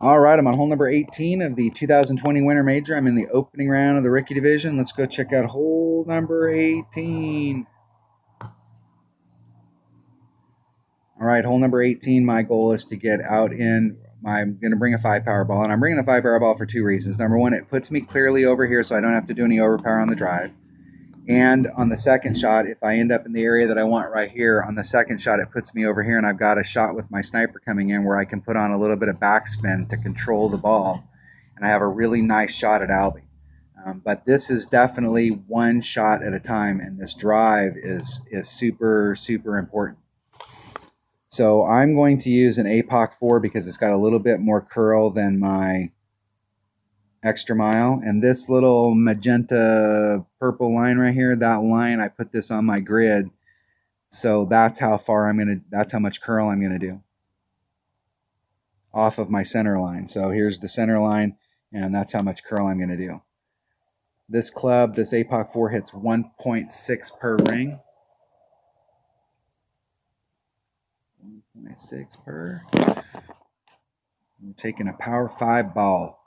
All right, I'm on hole number 18 of the 2020 Winter Major. I'm in the opening round of the Rookie Division. Let's go check out hole number 18. All right, hole number 18, my goal is to get out in, I'm going to bring a 5-power ball, and I'm bringing a 5-power ball for two reasons. Number one, it puts me clearly over here so I don't have to do any overpower on the drive. And on the second shot, if I end up in the area that I want right here, on the second shot, it puts me over here, and I've got a shot with my sniper coming in where I can put on a little bit of backspin to control the ball, and I have a really nice shot at Albie. But this is definitely one shot at a time, and this drive is super, super important. So I'm going to use an APOC 4 because it's got a little bit more curl than my extra mile, and this little magenta purple line right here, that line, I put this on my grid, so that's how much curl I'm gonna do off of my center line. So here's the center line, and that's how much curl I'm gonna do. This club, this APOC 4 hits 1.6 per ring. 1.6 per. I'm taking a power 5 ball.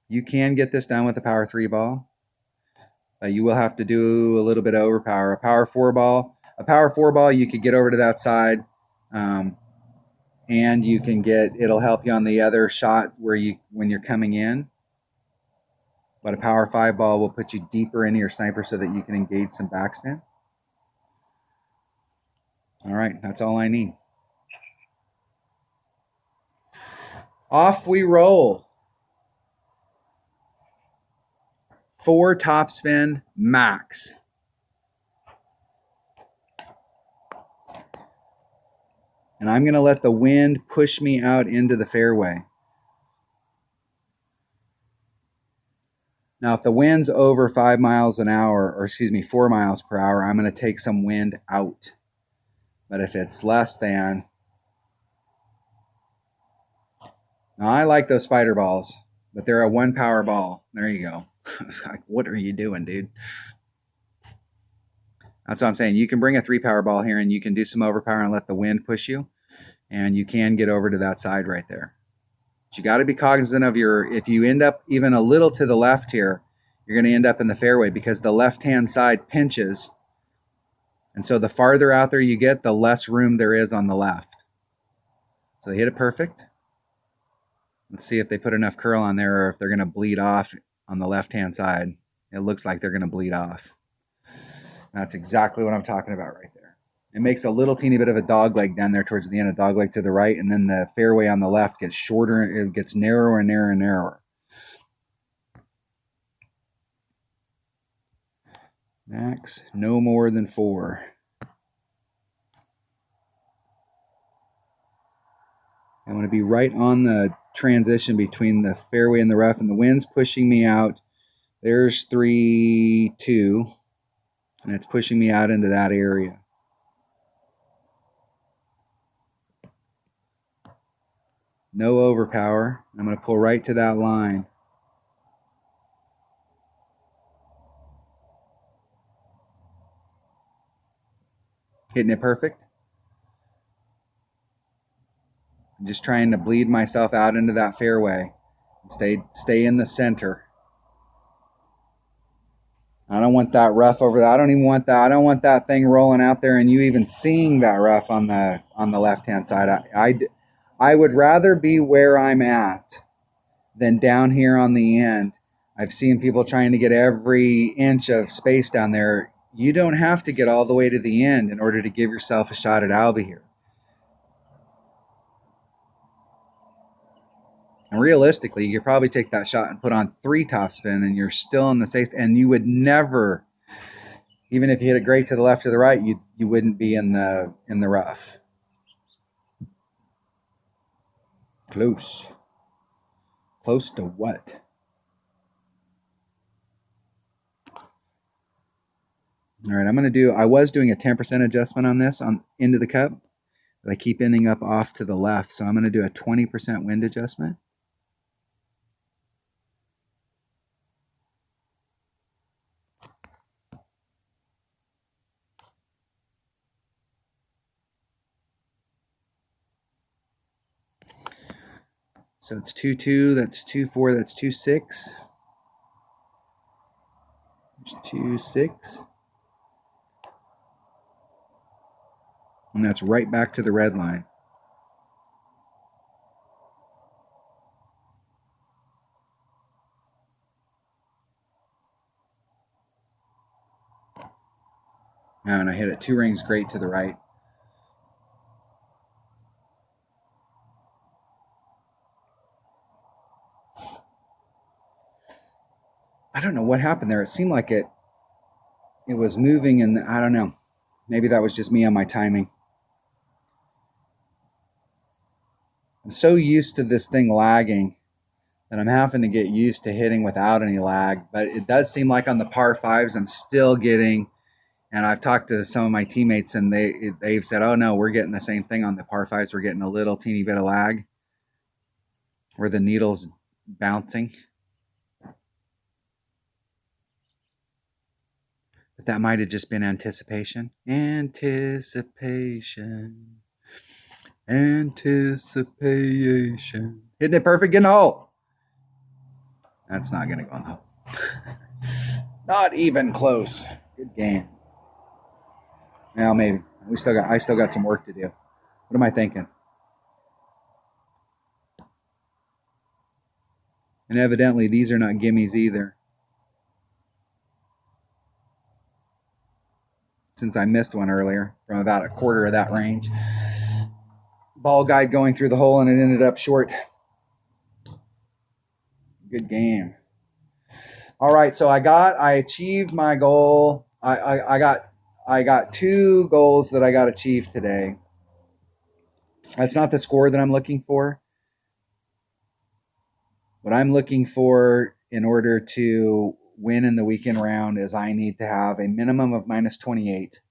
You can get this done with a power 3 ball. You will have to do a little bit of overpower. A power 4 ball, you could get over to that side, and you can it'll help you on the other shot when you're coming in. But a power 5 ball will put you deeper into your sniper so that you can engage some backspin. All right, that's all I need. Off we roll. 4 topspin max. And I'm going to let the wind push me out into the fairway. Now, if the wind's over 5 miles an hour, or excuse me, 4 miles per hour, I'm going to take some wind out. But if it's less than, now I like those spider balls, but they're a 1 power ball. There you go. It's like, what are you doing, dude? That's what I'm saying. You can bring a 3 power ball here and you can do some overpower and let the wind push you. And you can get over to that side right there. But you got to be cognizant of if you end up even a little to the left here, you're going to end up in the fairway because the left-hand side pinches. And so the farther out there you get, the less room there is on the left. So they hit it perfect. Let's see if they put enough curl on there or if they're going to bleed off on the left-hand side. It looks like they're going to bleed off. That's exactly what I'm talking about right there. It makes a little teeny bit of a dog leg down there towards the end, a dog leg to the right, and then the fairway on the left gets shorter, it gets narrower and narrower and narrower. Max, no more than 4. I want to be right on the transition between the fairway and the rough, and the wind's pushing me out. There's 3, 2, and it's pushing me out into that area. No overpower. I'm going to pull right to that line. Hitting it perfect. I'm just trying to bleed myself out into that fairway and stay in the center. I don't want that rough over there. I don't even want that. I don't want that thing rolling out there and you even seeing that rough on the left-hand side. I would rather be where I'm at than down here on the end. I've seen people trying to get every inch of space down there. You don't have to get all the way to the end in order to give yourself a shot at Albie here. And realistically, you could probably take that shot and put on 3 topspin and you're still in the safe, and you would never, even if you hit it great to the left or the right, you wouldn't be in the rough. Close. Close to what? All right, I was doing a 10% adjustment on this into the cup, but I keep ending up off to the left. So I'm going to do a 20% wind adjustment. So it's 2-2, that's 2-4, that's 2-6. 2-6. And that's right back to the red line. Oh, and I hit it 2 rings great to the right. I don't know what happened there. It seemed like it was moving, and I don't know. Maybe that was just me on my timing. I'm so used to this thing lagging that I'm having to get used to hitting without any lag. But it does seem like on the par fives, I'm still getting, and I've talked to some of my teammates, and they've said, oh no, we're getting the same thing on the par fives. We're getting a little teeny bit of lag where the needle's bouncing. But that might have just been anticipation. Anticipation. Anticipation. Hitting it perfect in the hole. That's not going to go in the hole. Not even close. Good game. Well, maybe. I still got some work to do. What am I thinking? And evidently, these are not gimmies either. Since I missed one earlier from about a quarter of that range. Ball guide going through the hole, and it ended up short. Good game. All right, so I achieved my goal. I got 2 goals that I got achieved today. That's not the score that I'm looking for. What I'm looking for in order to win in the weekend round is I need to have a minimum of minus 28.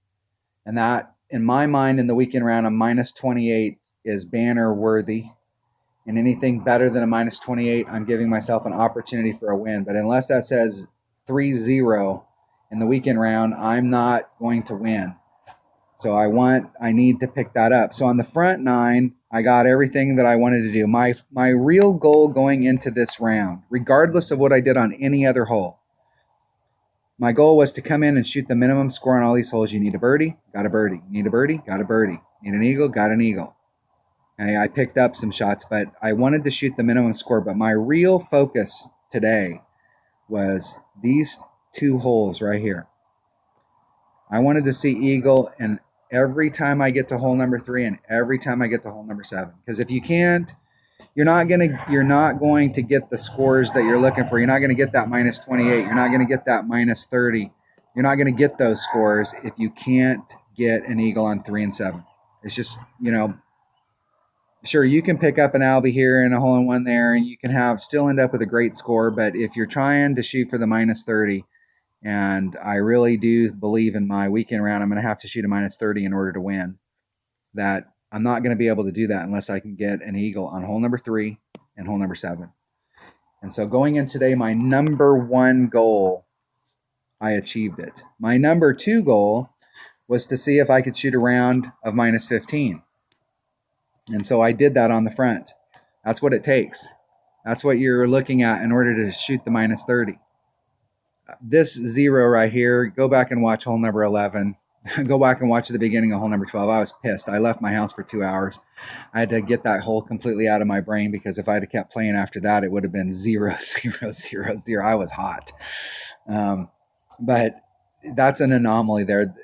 And that, in my mind, in the weekend round, a minus 28 is banner worthy. And anything better than a minus 28, I'm giving myself an opportunity for a win. But unless that says 3-0 in the weekend round, I'm not going to win. So I need to pick that up. So on the front 9, I got everything that I wanted to do. My real goal going into this round, regardless of what I did on any other hole, my goal was to come in and shoot the minimum score on all these holes. You need a birdie, got a birdie. You need a birdie, got a birdie. Need an eagle, got an eagle. I picked up some shots, but I wanted to shoot the minimum score. But my real focus today was these 2 holes right here. I wanted to see eagle, and every time I get to hole number 3 and every time I get to hole number 7. Because if you can't, you're not going to get the scores that you're looking for. You're not going to get that minus 28. You're not going to get that minus 30. You're not going to get those scores if you can't get an eagle on 3 and 7. It's just, sure, you can pick up an Albie here and a hole in one there, and you can still end up with a great score. But if you're trying to shoot for the minus 30, and I really do believe in my weekend round, I'm going to have to shoot a minus 30 in order to win, that I'm not going to be able to do that unless I can get an eagle on hole number 3 and hole number 7. And so going in today, my number 1 goal, I achieved it. My number 2 goal was to see if I could shoot a round of minus 15. And so I did that on the front. That's what it takes. That's what you're looking at in order to shoot the minus 30. This 0 right here, go back and watch hole number 11. Go back and watch the beginning of hole number 12. I was pissed. I left my house for 2 hours. I had to get that hole completely out of my brain, because if I had kept playing after that, it would have been 0, 0, 0, 0. I was hot. But that's an anomaly there.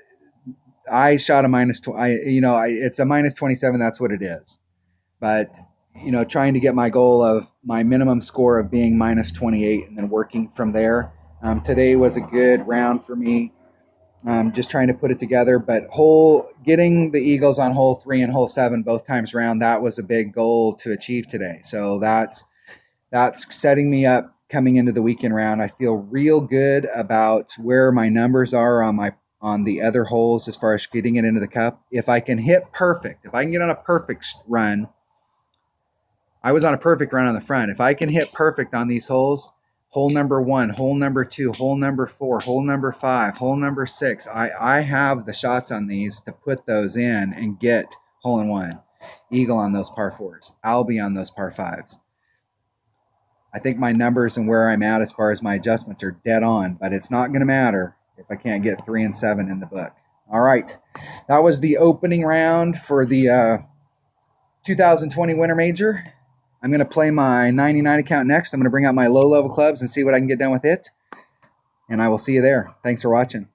I shot a minus, it's a minus 27. That's what it is. But, trying to get my goal of my minimum score of being minus 28 and then working from there. Today was a good round for me. Just trying to put it together, but getting the eagles on hole 3 and hole 7 both times round, that was a big goal to achieve today. So that's setting me up coming into the weekend round. I feel real good about where my numbers are on the other holes as far as getting it into the cup. If I can hit perfect, if I can get on a perfect run, I was on a perfect run on the front. If I can hit perfect on these holes, hole number 1, hole number 2, hole number 4, hole number 5, hole number 6, I have the shots on these to put those in and get hole in one, eagle on those par 4s, Albie on those par 5s. I think my numbers and where I'm at as far as my adjustments are dead on, but it's not going to matter if I can't get 3 and 7 in the book. All right. That was the opening round for the 2020 Winter Major. I'm going to play my 99 account next. I'm going to bring out my low-level clubs and see what I can get done with it. And I will see you there. Thanks for watching.